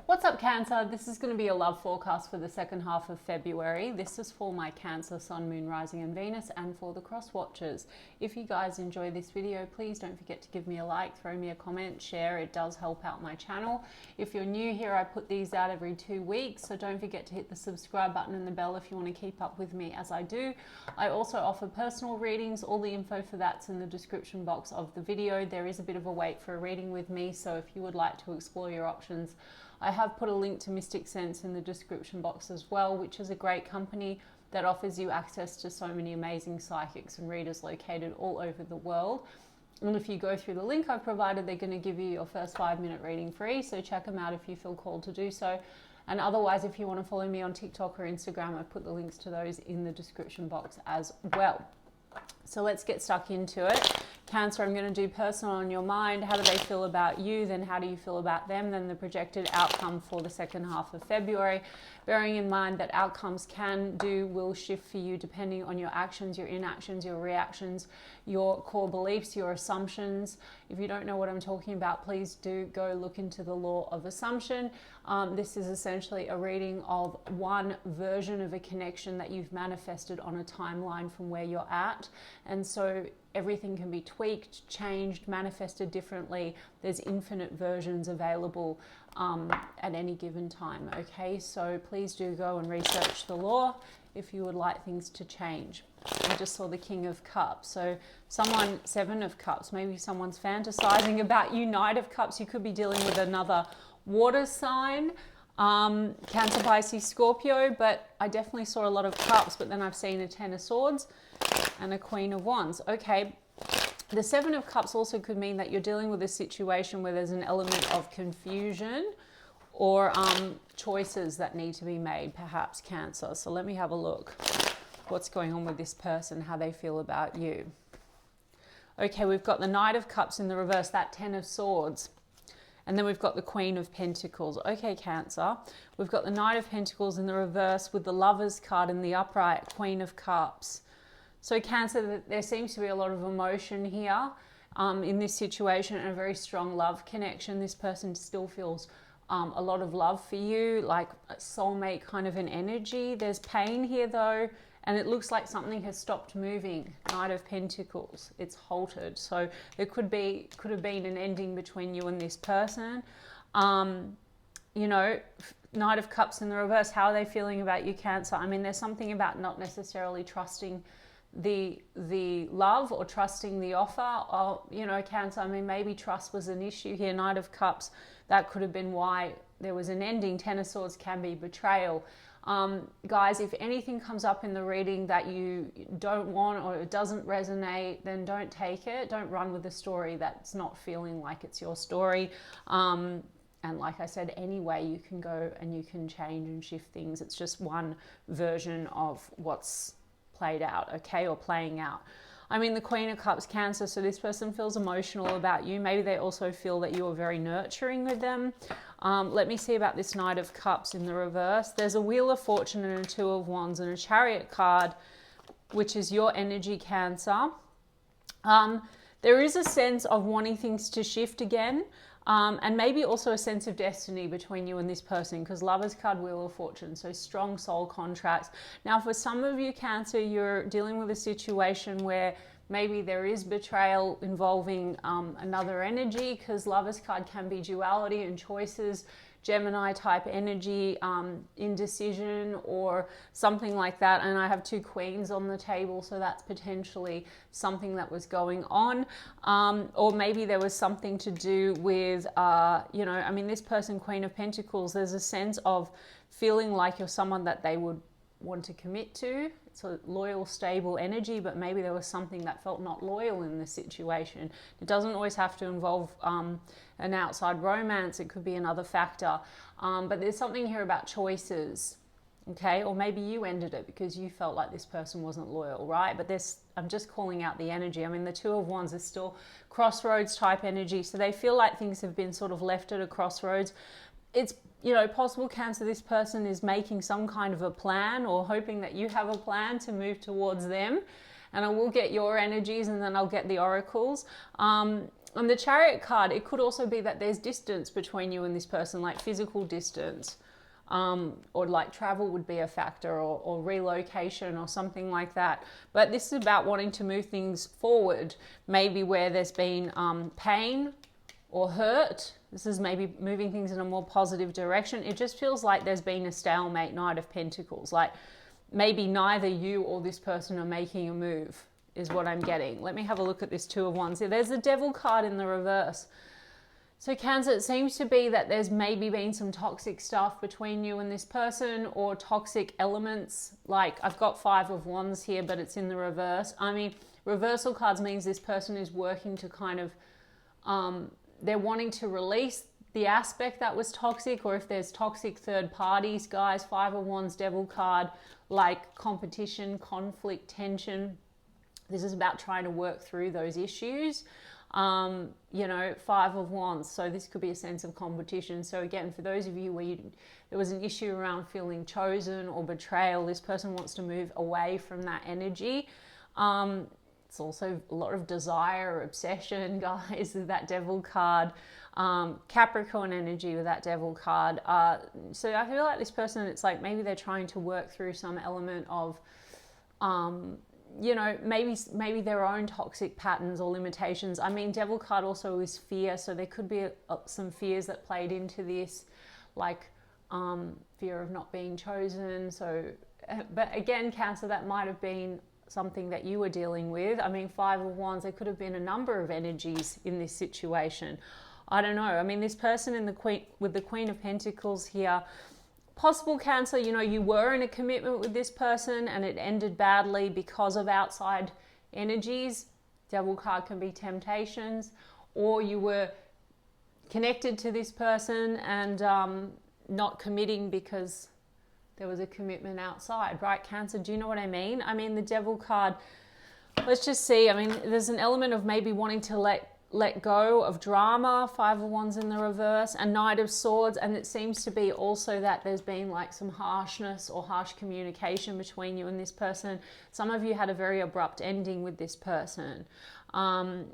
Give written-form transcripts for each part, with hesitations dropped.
What's up, Cancer? This is going to be a love forecast for the second half of February. This is for my Cancer, Sun, Moon, Rising and Venus, and for the cross watchers. If you guys enjoy this video, please don't forget to give me a like, throw me a comment, share. It does help out my channel. If you're new here, I put these out every 2 weeks, so don't forget to hit the subscribe button and the bell if you want to keep up with me as I do. I also offer personal readings. All the info for that's in the description box of the video. There is a bit of a wait for a reading with me, so if you would like to explore your options, I have put a link to Mystic Sense in the description box as well, which is a great company that offers you access to so many amazing psychics and readers located all over the world. And if you go through the link I've provided, they're going to give you your first 5-minute reading free, so check them out if you feel called to do so. And otherwise, if you want to follow me on TikTok or Instagram, I've put the links to those in the description box as well. So let's get stuck into it. Cancer, I'm going to do personal on your mind. How do they feel about you? Then how do you feel about them? Then the projected outcome for the second half of February. Bearing in mind that outcomes will shift for you depending on your actions, your inactions, your reactions, your core beliefs, your assumptions. If you don't know what I'm talking about, please do go look into the law of assumption. This is essentially a reading of one version of a connection that you've manifested on a timeline from where you're at. And so everything can be tweaked, changed, manifested differently. There's infinite versions available at any given time. Okay, so please do go and research the law if you would like things to change. I just saw the King of Cups. So someone, 7 of Cups, maybe someone's fantasizing about you. Knight of Cups, you could be dealing with another water sign, Cancer, Pisces, Scorpio, but I definitely saw a lot of cups, but then I've seen a 10 of Swords and a Queen of Wands. Okay, the 7 of Cups also could mean that you're dealing with a situation where there's an element of confusion or choices that need to be made, perhaps, Cancer. So let me have a look. What's going on with this person, how they feel about you. Okay, we've got the Knight of Cups in the reverse, that 10 of Swords. And then we've got the Queen of Pentacles. Okay, Cancer. We've got the Knight of Pentacles in the reverse with the Lovers card in the upright, Queen of Cups. So Cancer, there seems to be a lot of emotion here in this situation and a very strong love connection. This person still feels a lot of love for you, like a soulmate kind of an energy. There's pain here though, and it looks like something has stopped moving. Knight of Pentacles, it's halted. So there could have been an ending between you and this person. You know, Knight of Cups in the reverse, how are they feeling about you, Cancer? I mean, there's something about not necessarily trusting the love or trusting the offer, or, you know, Cancer, I mean, maybe trust was an issue here. Knight of Cups, that could have been why there was an ending. 10 of Swords can be betrayal. Guys, if anything comes up in the reading that you don't want or it doesn't resonate, then don't take it. Don't run with a story that's not feeling like it's your story. And like I said, anyway, you can go and you can change and shift things. It's just one version of what's played out, okay, or playing out. I mean, the Queen of Cups, Cancer, so this person feels emotional about you. Maybe they also feel that you are very nurturing with them. Let me see about this Knight of Cups in the reverse. There's a Wheel of Fortune and a 2 of Wands and a Chariot card, which is your energy, Cancer. There is a sense of wanting things to shift again. And maybe also a sense of destiny between you and this person, because Lovers card, Wheel of Fortune, so strong soul contracts. Now, for some of you, Cancer, you're dealing with a situation where maybe there is betrayal involving another energy, because Lovers card can be duality and choices, Gemini type energy, indecision or something like that. And I have 2 queens on the table, so that's potentially something that was going on. Or maybe there was something to do with, you know, I mean, this person, Queen of Pentacles, there's a sense of feeling like you're someone that they would want to commit to. It's a loyal, stable energy, but maybe there was something that felt not loyal in this situation. It doesn't always have to involve an outside romance. It could be another factor. But there's something here about choices, okay? Or maybe you ended it because you felt like this person wasn't loyal, right? But I'm just calling out the energy. I mean, the 2 of Wands is still crossroads type energy. So they feel like things have been sort of left at a crossroads. It's, you know, possible, Cancer, this person is making some kind of a plan or hoping that you have a plan to move towards them. And I will get your energies and then I'll get the oracles. On the Chariot card, it could also be that there's distance between you and this person, like physical distance, or like travel would be a factor, or relocation or something like that. But this is about wanting to move things forward, maybe where there's been pain or hurt. This is maybe moving things in a more positive direction. It just feels like there's been a stalemate, Knight of Pentacles. Like maybe neither you or this person are making a move, is what I'm getting. Let me have a look at this Two of Wands. There's the Devil card in the reverse. So Cancer, it seems to be that there's maybe been some toxic stuff between you and this person, or toxic elements. Like I've got Five of Wands here, but it's in the reverse. I mean, reversal cards means this person is working to kind of, they're wanting to release the aspect that was toxic, or if there's toxic third parties, guys, Five of Wands, Devil card, like competition, conflict, tension. This is about trying to work through those issues. You know, Five of Wands. So this could be a sense of competition. So again, for those of you where there was an issue around feeling chosen or betrayal, this person wants to move away from that energy. It's also a lot of desire, obsession, guys, with that Devil card. Capricorn energy with that Devil card. So I feel like this person, it's like maybe they're trying to work through some element of, you know, maybe their own toxic patterns or limitations. I mean, Devil card also is fear, so there could be some fears that played into this, like fear of not being chosen. So, but again, Cancer, that might have been something that you were dealing with. I mean, Five of Wands, there could have been a number of energies in this situation. I don't know. I mean, this person in with the Queen of Pentacles here, possible Cancer, you know, you were in a commitment with this person and it ended badly because of outside energies. Devil card can be temptations, or you were connected to this person and not committing because there was a commitment outside, right, Cancer? Do you know what I mean? I mean, the Devil card, let's just see. I mean, there's an element of maybe wanting to let go of drama, Five of Wands in the reverse, and Knight of Swords. And it seems to be also that there's been like some harshness or harsh communication between you and this person. Some of you had a very abrupt ending with this person.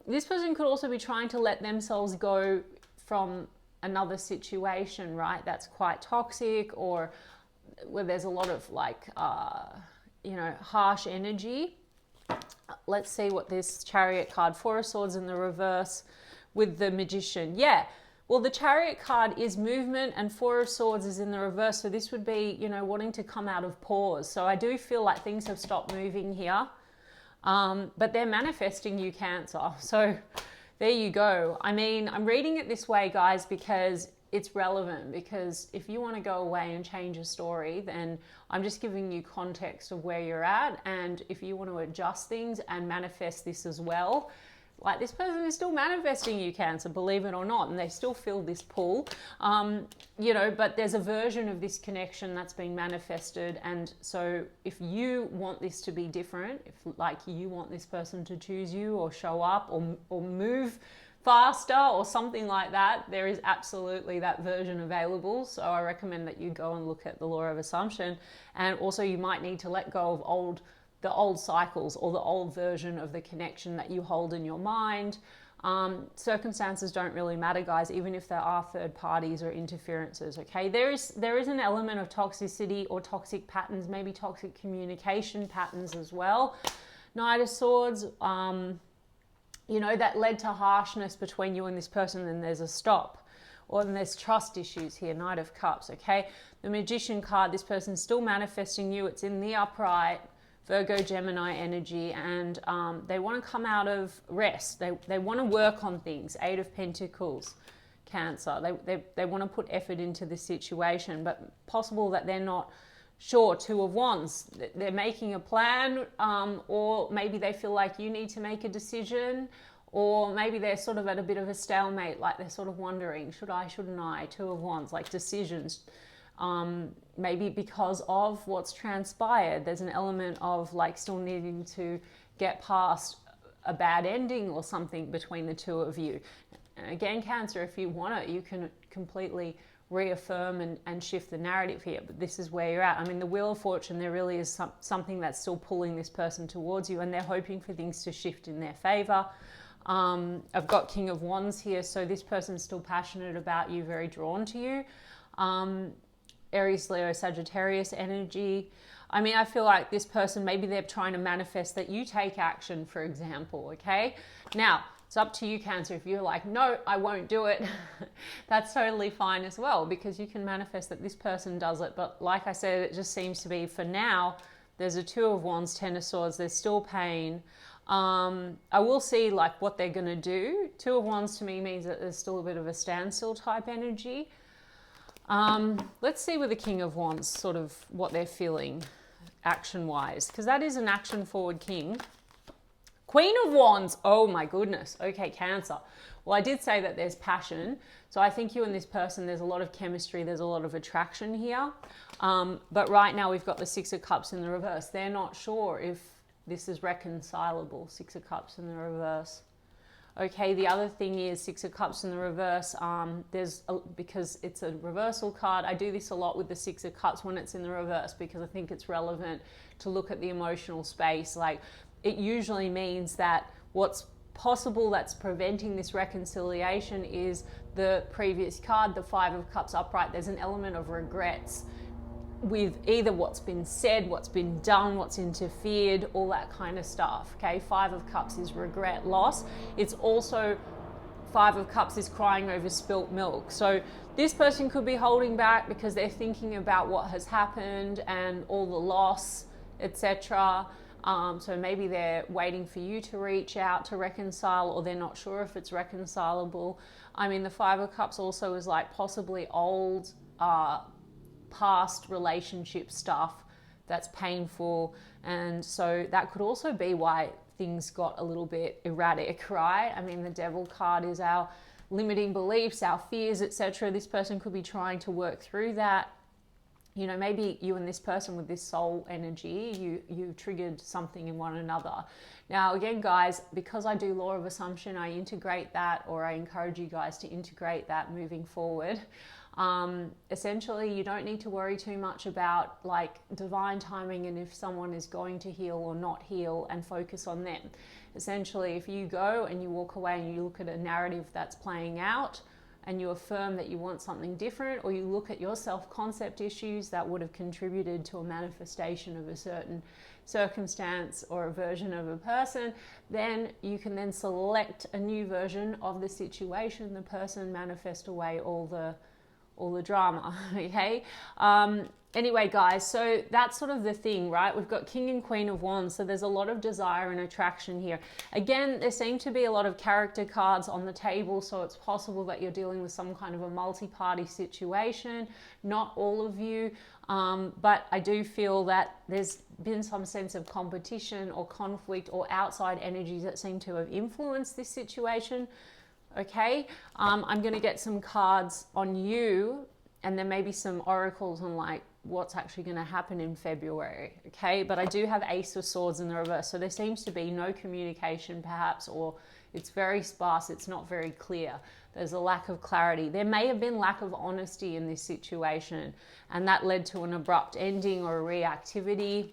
This person could also be trying to let themselves go from another situation, right? That's quite toxic, or where there's a lot of like, you know, harsh energy. Let's see what this Chariot card, Four of Swords in the reverse with the Magician. Yeah, well, the Chariot card is movement and Four of Swords is in the reverse. So this would be, you know, wanting to come out of pause. So I do feel like things have stopped moving here, but they're manifesting you, Cancer. So there you go. I mean, I'm reading it this way, guys, because it's relevant. Because if you want to go away and change a story, then I'm just giving you context of where you're at. And if you want to adjust things and manifest this as well, like this person is still manifesting you, Cancer, believe it or not, and they still feel this pull, you know, but there's a version of this connection that's been manifested. And so if you want this to be different, if like you want this person to choose you or show up or move faster or something like that, there is absolutely that version available. So I recommend that you go and look at the Law of Assumption. And also you might need to let go of the old cycles or the old version of the connection that you hold in your mind. Circumstances don't really matter, guys, even if there are third parties or interferences, okay? There is an element of toxicity or toxic patterns, maybe toxic communication patterns as well. Knight of Swords, you know, that led to harshness between you and this person, and there's a stop. Or then there's trust issues here, Knight of Cups, okay? The Magician card, this person's still manifesting you. It's in the upright, Virgo, Gemini energy, and they want to come out of rest. They want to work on things. Eight of Pentacles, Cancer. They want to put effort into this situation, but possible that they're not sure. Two of Wands, they're making a plan, or maybe they feel like you need to make a decision, or maybe they're sort of at a bit of a stalemate, like they're sort of wondering, should I, shouldn't I? Two of Wands, like decisions. Maybe because of what's transpired, there's an element of like still needing to get past a bad ending or something between the two of you. And again, Cancer, if you want it, you can completely reaffirm and shift the narrative here, but this is where you're at. I mean, the Wheel of Fortune, there really is something that's still pulling this person towards you, and they're hoping for things to shift in their favor. I've got King of Wands here, so this person's still passionate about you, very drawn to you. Aries, Leo, Sagittarius energy. I mean, I feel like this person, maybe they're trying to manifest that you take action, for example, okay? Now, it's up to you, Cancer. If you're like, no, I won't do it, that's totally fine as well, because you can manifest that this person does it. But like I said, it just seems to be, for now, there's a Two of Wands, Ten of Swords, there's still pain. I will see like what they're going to do. Two of Wands to me means that there's still a bit of a standstill type energy. Let's see with the King of Wands, sort of what they're feeling action-wise, because that is an action-forward king. Queen of Wands, oh my goodness. Okay, Cancer. Well, I did say that there's passion. So I think you and this person, there's a lot of chemistry, there's a lot of attraction here. But right now we've got the Six of Cups in the reverse. They're not sure if this is reconcilable. Six of Cups in the reverse. Okay, the other thing is Six of Cups in the reverse. Because it's a reversal card, I do this a lot with the Six of Cups when it's in the reverse, because I think it's relevant to look at the emotional space. Like, it usually means that what's possible that's preventing this reconciliation is the previous card, the Five of Cups upright. There's an element of regrets with either what's been said, what's been done, what's interfered, all that kind of stuff. Okay, Five of Cups is regret, loss. It's also, Five of Cups is crying over spilt milk. So this person could be holding back because they're thinking about what has happened and all the loss, etc. So maybe they're waiting for you to reach out to reconcile, or they're not sure if it's reconcilable. I mean, the Five of Cups also is like possibly old, past relationship stuff that's painful. And so that could also be why things got a little bit erratic, right? I mean, the Devil card is our limiting beliefs, our fears, etc. This person could be trying to work through that. You know, maybe you and this person with this soul energy, you triggered something in one another. Now, again, guys, because I do law of assumption, I integrate that, or I encourage you guys to integrate that moving forward. Essentially, you don't need to worry too much about like divine timing and if someone is going to heal or not heal, and focus on them. Essentially, if you go and you walk away and you look at a narrative that's playing out, and you affirm that you want something different, or you look at your self-concept issues that would have contributed to a manifestation of a certain circumstance or a version of a person, then you can then select a new version of the situation, the person, manifest away all the drama, okay? Anyway, guys, so that's sort of the thing, right? We've got King and Queen of Wands, so there's a lot of desire and attraction here. Again, there seem to be a lot of character cards on the table, so it's possible that you're dealing with some kind of a multi-party situation. Not all of you, but I do feel that there's been some sense of competition or conflict or outside energies that seem to have influenced this situation. Okay, I'm going to get some cards on you, and then maybe some oracles on like what's actually going to happen in February. Okay, but I do have Ace of Swords in the reverse, so there seems to be no communication perhaps, or it's very sparse, it's not very clear. There's a lack of clarity. There may have been lack of honesty in this situation, and that led to an abrupt ending or a reactivity.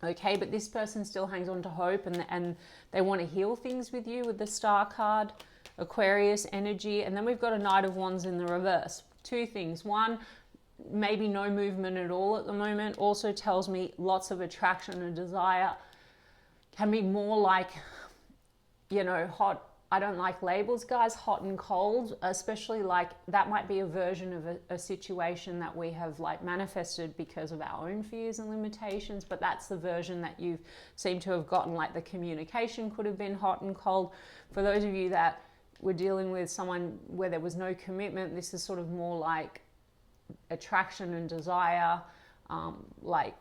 Okay, but this person still hangs on to hope, and they want to heal things with you with the Star card. Aquarius energy, and then we've got a Knight of Wands in the reverse. Two things. One, maybe no movement at all at the moment. Also tells me lots of attraction and desire. Can be more like, you know, hot. I don't like labels, guys. Hot and cold, especially like that might be a version of a situation that we have like manifested because of our own fears and limitations, but that's the version that you seem to have gotten. Like the communication could have been hot and cold. For those of you that were dealing with someone where there was no commitment, this is sort of more like attraction and desire, like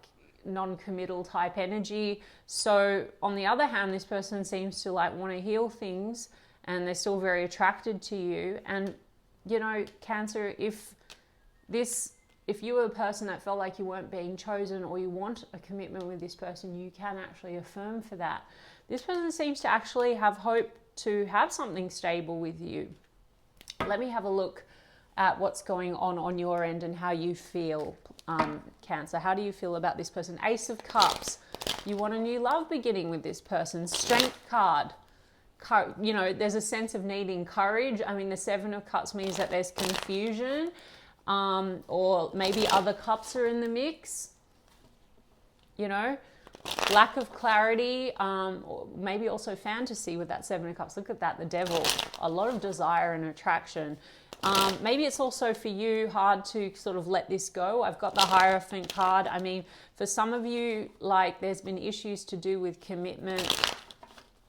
non-committal type energy. So on the other hand, this person seems to like want to heal things, and they're still very attracted to you. And you know, Cancer, if you were a person that felt like you weren't being chosen, or you want a commitment with this person, you can actually affirm for that. This person seems to actually have hope to have something stable with you. Let me have a look at what's going on your end and how you feel, Cancer. How do you feel about this person? Ace of Cups. You want a new love beginning with this person. Strength card. you know, there's a sense of needing courage. I mean, the Seven of Cups means that there's confusion, or maybe other cups are in the mix, you know, lack of clarity, or maybe also fantasy with that Seven of Cups. Look at that, the Devil, a lot of desire and attraction. Maybe it's also for you hard to sort of let this go. I've got the Hierophant card. I mean, for some of you, like there's been issues to do with commitment,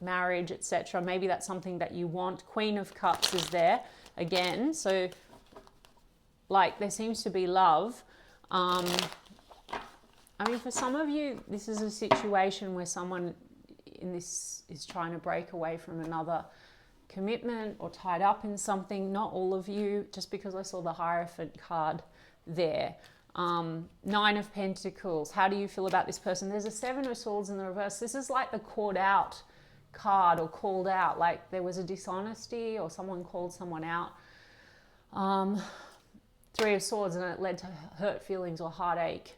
marriage, etc. Maybe that's something that you want. Queen of Cups is there again. So like there seems to be love. I mean, for some of you, this is a situation where someone in this is trying to break away from another commitment or tied up in something. Not all of you, just because I saw the Hierophant card there. Nine of Pentacles. How do you feel about this person? There's a Seven of Swords in the reverse. This is like the caught out card, or called out, like there was a dishonesty or someone called someone out. Three of Swords, and it led to hurt feelings or heartache.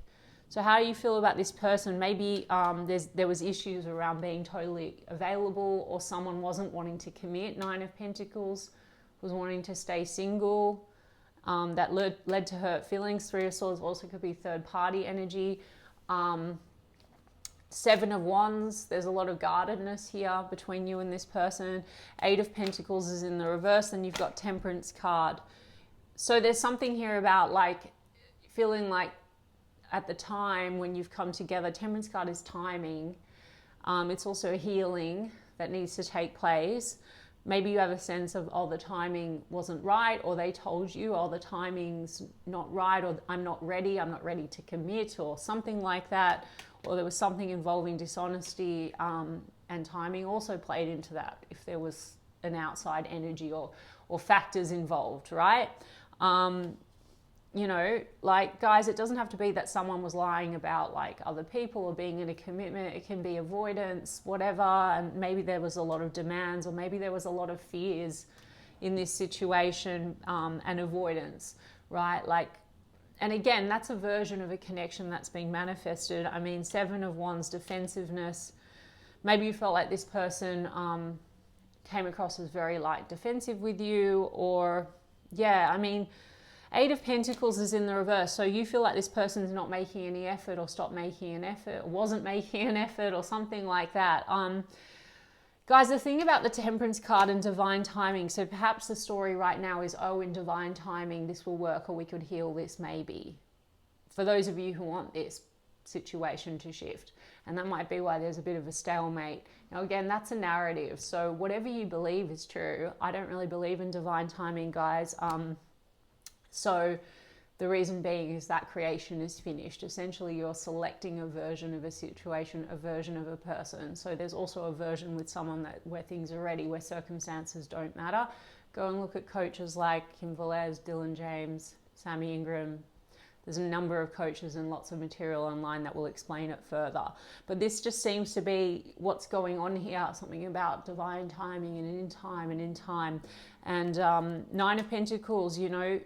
So how do you feel about this person? Maybe there was issues around being totally available, or someone wasn't wanting to commit. Nine of Pentacles was wanting to stay single. That led to hurt feelings. Three of Swords also could be third party energy. Seven of Wands, there's a lot of guardedness here between you and this person. Eight of Pentacles is in the reverse, and you've got Temperance card. So there's something here about like feeling like at the time when you've come together, Temperance card is timing. It's also healing that needs to take place. Maybe you have a sense of, oh, the timing wasn't right, or they told you, oh, the timing's not right, or I'm not ready to commit, or something like that. Or there was something involving dishonesty, and timing also played into that, if there was an outside energy or factors involved, right? You know, like guys, it doesn't have to be that someone was lying about like other people or being in a commitment. It can be avoidance, whatever. And maybe there was a lot of demands, or maybe there was a lot of fears in this situation, and avoidance, right? Like, and again, that's a version of a connection that's being manifested. I mean, Seven of Wands, defensiveness. Maybe you felt like this person came across as very like defensive with you, or yeah, I mean, Eight of Pentacles is in the reverse. So you feel like this person's not making any effort, or stopped making an effort, or wasn't making an effort, or something like that. Guys, the thing about the Temperance card and divine timing, so perhaps the story right now is, oh, in divine timing, this will work, or we could heal this maybe. For those of you who want this situation to shift. And that might be why there's a bit of a stalemate. Now, again, that's a narrative. So whatever you believe is true. I don't really believe in divine timing, guys. So the reason being is that creation is finished. Essentially, you're selecting a version of a situation, a version of a person. So there's also a version with someone where things are ready, where circumstances don't matter. Go and look at coaches like Kim Velez, Dylan James, Sammy Ingram. There's a number of coaches and lots of material online that will explain it further. But this just seems to be what's going on here, something about divine timing and in time and in time. And Nine of Pentacles, you know,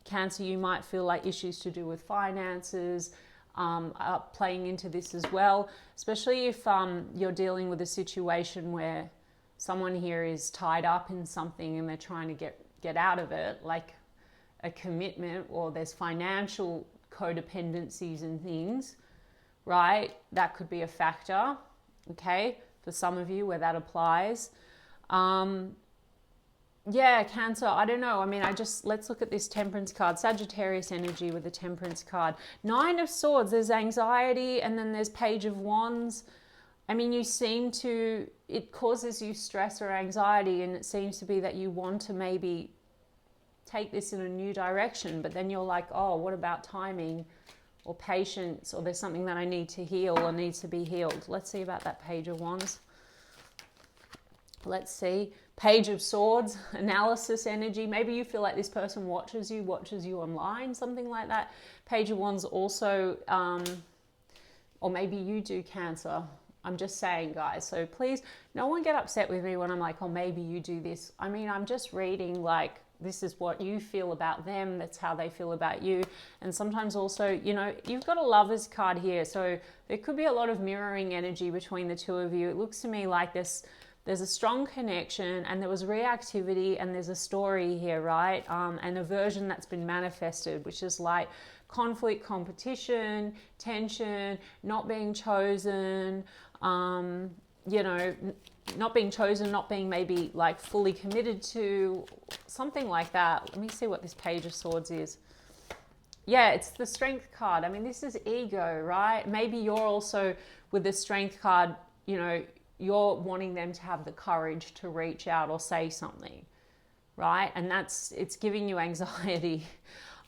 Cancer, you might feel like issues to do with finances are playing into this as well, especially if you're dealing with a situation where someone here is tied up in something and they're trying to get out of it, like a commitment, or there's financial codependencies and things, right? That could be a factor, okay, for some of you where that applies. Yeah, Cancer, I don't know. I mean, let's look at this Temperance card. Sagittarius energy with the Temperance card. Nine of Swords, there's anxiety, and then there's Page of Wands. I mean, it causes you stress or anxiety, and it seems to be that you want to maybe take this in a new direction, but then you're like, oh, what about timing or patience, or there's something that I need to heal or needs to be healed. Let's see about that Page of Wands. Let's see. Page of Swords, analysis energy. Maybe you feel like this person watches you online, something like that. Page of Wands also, or maybe you do, Cancer. I'm just saying, guys. So please, no one get upset with me when I'm like, oh, maybe you do this. I mean, I'm just reading like, this is what you feel about them. That's how they feel about you. And sometimes also, you know, you've got a Lover's card here. So there could be a lot of mirroring energy between the two of you. It looks to me like this there's a strong connection and there was reactivity and there's a story here, right? And a version that's been manifested, which is like conflict, competition, tension, not being chosen, you know, not being chosen, not being maybe like fully committed to, something like that. Let me see what this Page of Swords is. Yeah, it's the Strength card. I mean, this is ego, right? Maybe you're also, with the Strength card, you know, you're wanting them to have the courage to reach out or say something, right? And it's giving you anxiety.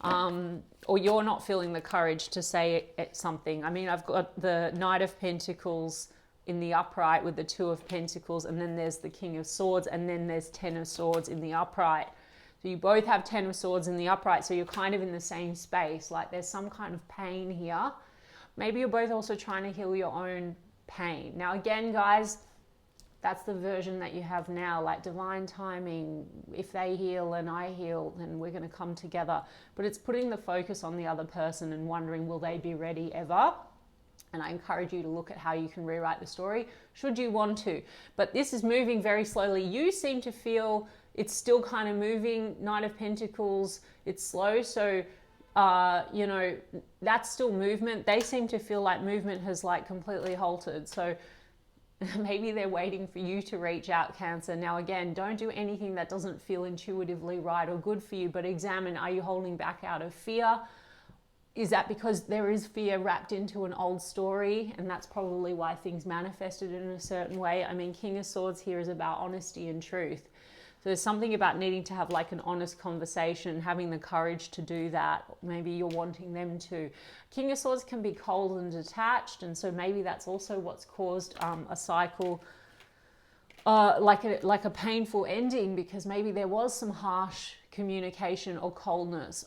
Or you're not feeling the courage to say something. I mean, I've got the Knight of Pentacles in the upright with the Two of Pentacles, and then there's the King of Swords, and then there's Ten of Swords in the upright. So you both have Ten of Swords in the upright, so you're kind of in the same space. Like there's some kind of pain here. Maybe you're both also trying to heal your own pain. Now again, guys, that's the version that you have now, like divine timing. If they heal and I heal, then we're going to come together. But it's putting the focus on the other person and wondering, will they be ready ever? And I encourage you to look at how you can rewrite the story, should you want to. But this is moving very slowly. You seem to feel it's still kind of moving. Knight of Pentacles, it's slow. So, you know, that's still movement. They seem to feel like movement has like completely halted. So maybe they're waiting for you to reach out, Cancer. Now, again, don't do anything that doesn't feel intuitively right or good for you, but examine, are you holding back out of fear? Is that because there is fear wrapped into an old story? And that's probably why things manifested in a certain way. I mean, King of Swords here is about honesty and truth. So there's something about needing to have like an honest conversation, having the courage to do that. A.maybe you're wanting them to. King of Swords can be cold and detached. And so maybe that's also what's caused a cycle, like a painful ending, because maybe there was some harsh communication or coldness.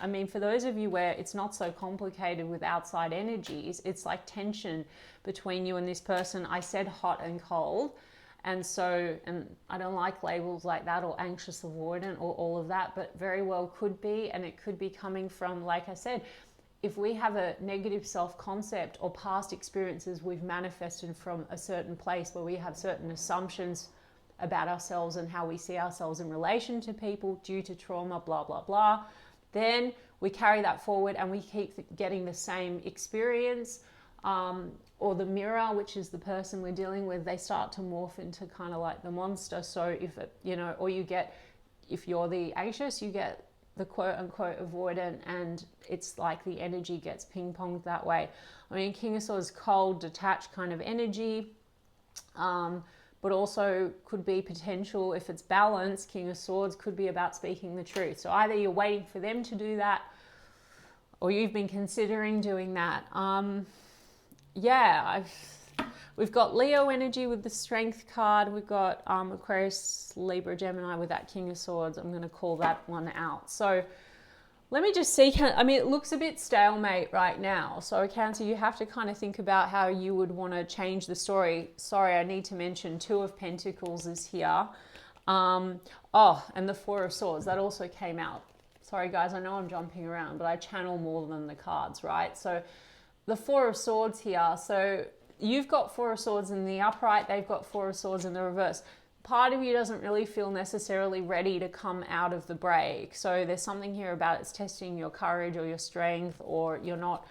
I mean, for those of you where it's not so complicated with outside energies, it's like tension between you and this person. I said hot and cold. And so, and I don't like labels like that, or anxious avoidant, or all of that, but very well could be. And it could be coming from, like I said, if we have a negative self-concept or past experiences we've manifested from a certain place where we have certain assumptions about ourselves and how we see ourselves in relation to people due to trauma, blah, blah, blah, then we carry that forward and we keep getting the same experience. Or the mirror, which is the person we're dealing with, they start to morph into kind of like the monster. So if it, you know, or you get, if you're the anxious, you get the quote unquote avoidant, and it's like the energy gets ping ponged that way. I mean, King of Swords, cold, detached kind of energy, but also could be potential, if it's balanced, King of Swords could be about speaking the truth. So either you're waiting for them to do that, or you've been considering doing that. Yeah, we've got Leo energy with the Strength card. We've got Aquarius, Libra, Gemini with that King of Swords. I'm going to call that one out. So let me just see. I mean, it looks a bit stalemate right now. So Cancer, you have to kind of think about how you would want to change the story. Sorry, I need to mention Two of Pentacles is here. Oh, and the Four of Swords, that also came out. Sorry guys, I know I'm jumping around, but I channel more than the cards, right? So the Four of Swords here. So you've got Four of Swords in the upright, they've got Four of Swords in the reverse. Part of you doesn't really feel necessarily ready to come out of the break. So there's something here about it's testing your courage or your strength, or you're not,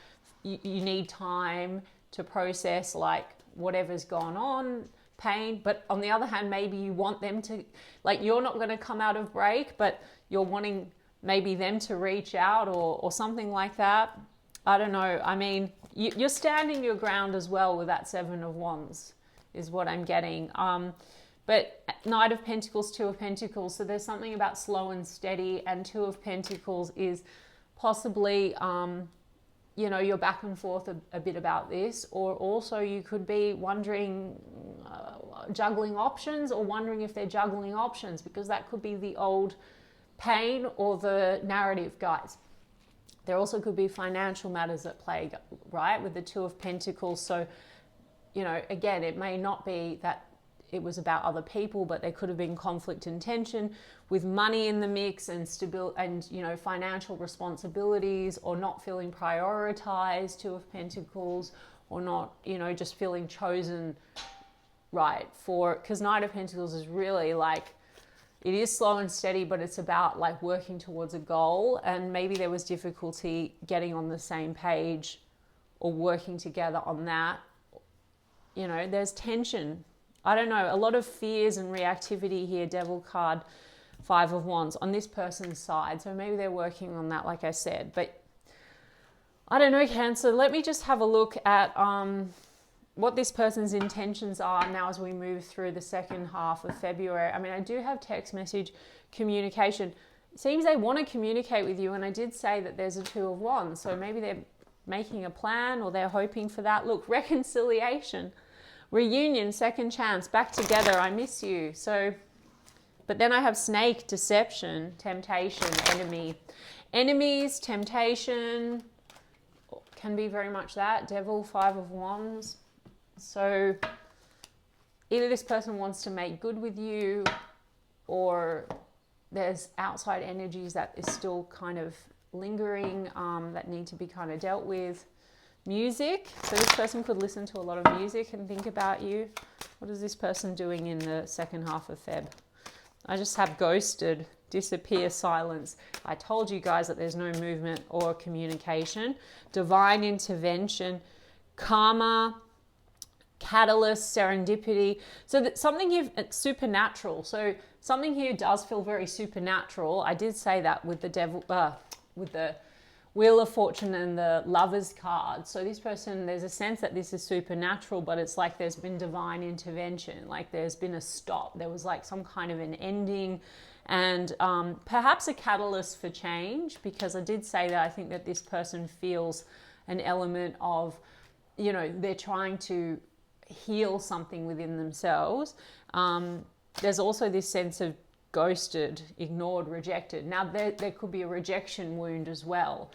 you need time to process like whatever's gone on, pain. But on the other hand, maybe you want them to, like, you're not going to come out of break, but you're wanting maybe them to reach out, or something like that. I don't know. I mean, you're standing your ground as well with that Seven of Wands is what I'm getting. But Knight of Pentacles, Two of Pentacles. So there's something about slow and steady, and Two of Pentacles is possibly, you know, you're back and forth a bit about this, or also you could be wondering, juggling options, or wondering if they're juggling options, because that could be the old pain or the narrative, guys. There also could be financial matters at play, right, with the Two of Pentacles. So, you know, again, it may not be that it was about other people, but there could have been conflict and tension with money in the mix, and and, you know, financial responsibilities, or not feeling prioritized, Two of Pentacles, or not, you know, just feeling chosen right for, because Knight of Pentacles is really like, it is slow and steady, but it's about like working towards a goal. And maybe there was difficulty getting on the same page or working together on that. You know, there's tension. I don't know, a lot of fears and reactivity here, Devil card, 5 of Wands on this person's side. So maybe they're working on that, like I said. But I don't know, Cancer. Let me just have a look at what this person's intentions are now as we move through the second half of February. I mean, I do have text message communication. It seems they want to communicate with you, and I did say that there's a 2 of Wands, so maybe they're making a plan or they're hoping for that. Look, reconciliation, reunion, second chance, back together, I miss you. So, but then I have snake, deception, temptation, enemy. Enemies, temptation, can be very much that. Devil, 5 of Wands. So either this person wants to make good with you, or there's outside energies that is still kind of lingering, that need to be kind of dealt with. Music. So this person could listen to a lot of music and think about you. What is this person doing in the second half of Feb? I just have ghosted, disappear, silence. I told you guys that there's no movement or communication. Divine intervention, karma, catalyst, serendipity. So that something here, it's supernatural. So something here does feel very supernatural. I did say that with the devil, with the Wheel of Fortune and the Lovers card. So this person, there's a sense that this is supernatural, but it's like there's been divine intervention. Like there's been a stop. There was like some kind of an ending, and perhaps a catalyst for change, because I did say that I think that this person feels an element of, you know, they're trying to heal something within themselves. There's also this sense of ghosted, ignored, rejected. Now there could be a rejection wound as well.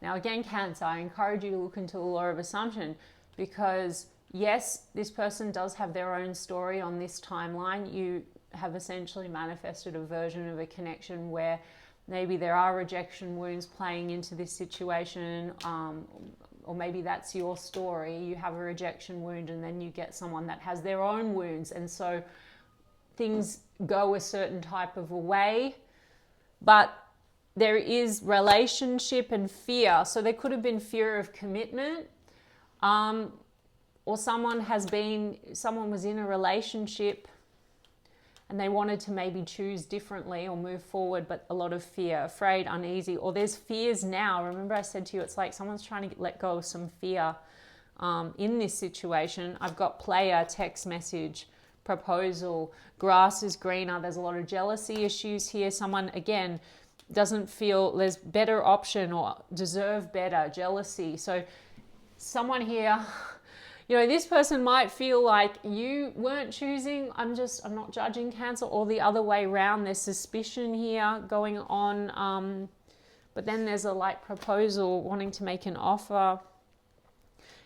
Now again, Cancer, I encourage you to look into the law of assumption, because yes, this person does have their own story on this timeline. You have essentially manifested a version of a connection where maybe there are rejection wounds playing into this situation, or maybe that's your story. You have a rejection wound and then you get someone that has their own wounds, and so things go a certain type of a way. But there is relationship and fear. So there could have been fear of commitment, or someone was in a relationship and they wanted to maybe choose differently or move forward, but a lot of fear, afraid, uneasy, or there's fears now. Remember I said to you, it's like someone's trying to let go of some fear in this situation. I've got player, text message, proposal, grass is greener. There's a lot of jealousy issues here. Someone, again, doesn't feel there's better option or deserve better, jealousy. So someone here, you know, this person might feel like you weren't choosing. I'm not judging, Cancer, or the other way around. There's suspicion here going on. But then there's a like proposal, wanting to make an offer.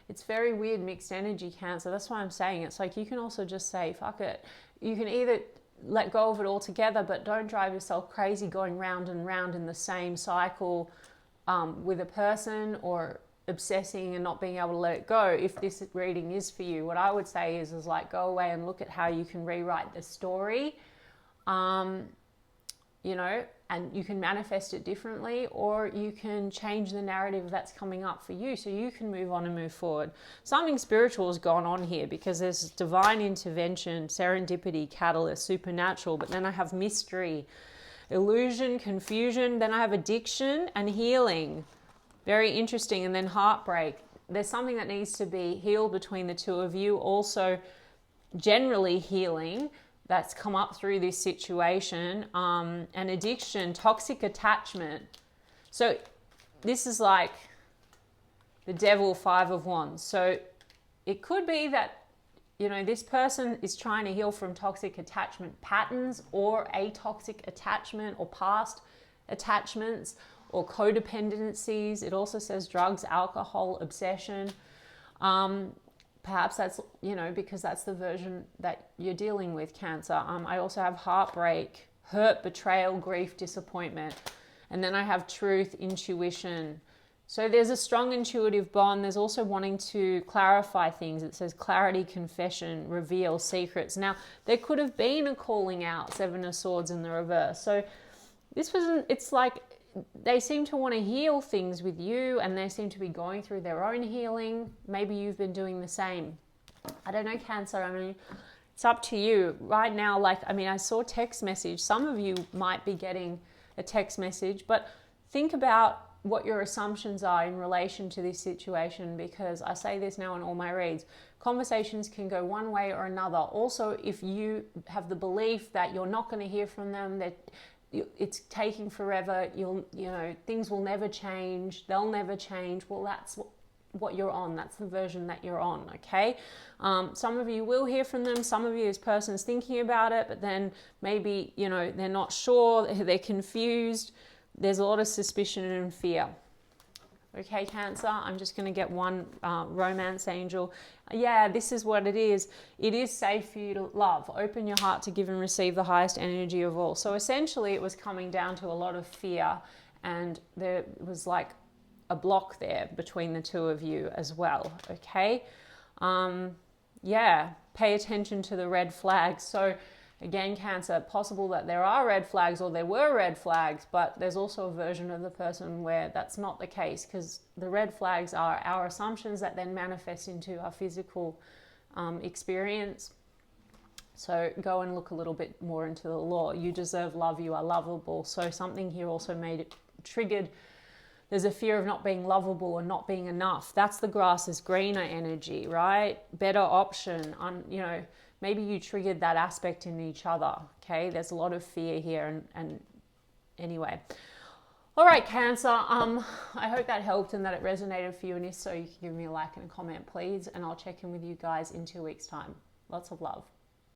It's very weird, mixed energy, Cancer. That's why I'm saying it's like you can also just say, fuck it. You can either let go of it altogether, but don't drive yourself crazy going round and round in the same cycle with a person, or obsessing and not being able to let it go. If this reading is for you, what I would say is like go away and look at how you can rewrite the story, you know, and you can manifest it differently, or you can change the narrative that's coming up for you so you can move on and move forward. Something spiritual has gone on here, because there's divine intervention, serendipity, catalyst, supernatural, but then I have mystery, illusion, confusion, then I have addiction and healing. Very interesting. And then heartbreak. There's something that needs to be healed between the two of you. Also, generally healing that's come up through this situation. And addiction, toxic attachment. So this is like the devil, 5 of Wands. So it could be that, you know, this person is trying to heal from toxic attachment patterns, or a toxic attachment, or past attachments, or codependencies. It also says drugs, alcohol, obsession. Perhaps that's, you know, because that's the version that you're dealing with, Cancer. I also have heartbreak, hurt, betrayal, grief, disappointment. And then I have truth, intuition, So there's a strong intuitive bond. There's also wanting to clarify things. It says clarity, confession, reveal, secrets. Now, there could have been a calling out, Seven of Swords in the reverse. So this wasn't, it's like they seem to want to heal things with you, and they seem to be going through their own healing. Maybe you've been doing the same. I don't know, Cancer. I mean, it's up to you right now. Like, I mean, I saw text message. Some of you might be getting a text message, but think about what your assumptions are in relation to this situation, because I say this now in all my reads. Conversations can go one way or another. Also, if you have the belief that you're not going to hear from them, that it's taking forever, you know, things will never change, they'll never change, well, that's what you're on. That's the version that you're on, okay? Some of you will hear from them. Some of you, this person's thinking about it, but then maybe, you know, they're not sure, they're confused. There's a lot of suspicion and fear. Okay, Cancer, I'm just going to get one romance angel. Yeah, this is what it is. It is safe for you to love. Open your heart to give and receive the highest energy of all. So essentially it was coming down to a lot of fear, and there was like a block there between the two of you as well, okay? Yeah, pay attention to the red flags. So again, Cancer, possible that there are red flags, or there were red flags, but there's also a version of the person where that's not the case, because the red flags are our assumptions that then manifest into our physical experience. So go and look a little bit more into the law. You deserve love, you are lovable. So something here also made it triggered. There's a fear of not being lovable or not being enough. That's the grass is greener energy, right? Better option. You know, maybe you triggered that aspect in each other, okay? There's a lot of fear here, and anyway. All right, Cancer, I hope that helped and that it resonated for you, and if so, you can give me a like and a comment, please, and I'll check in with you guys in 2 weeks' time. Lots of love.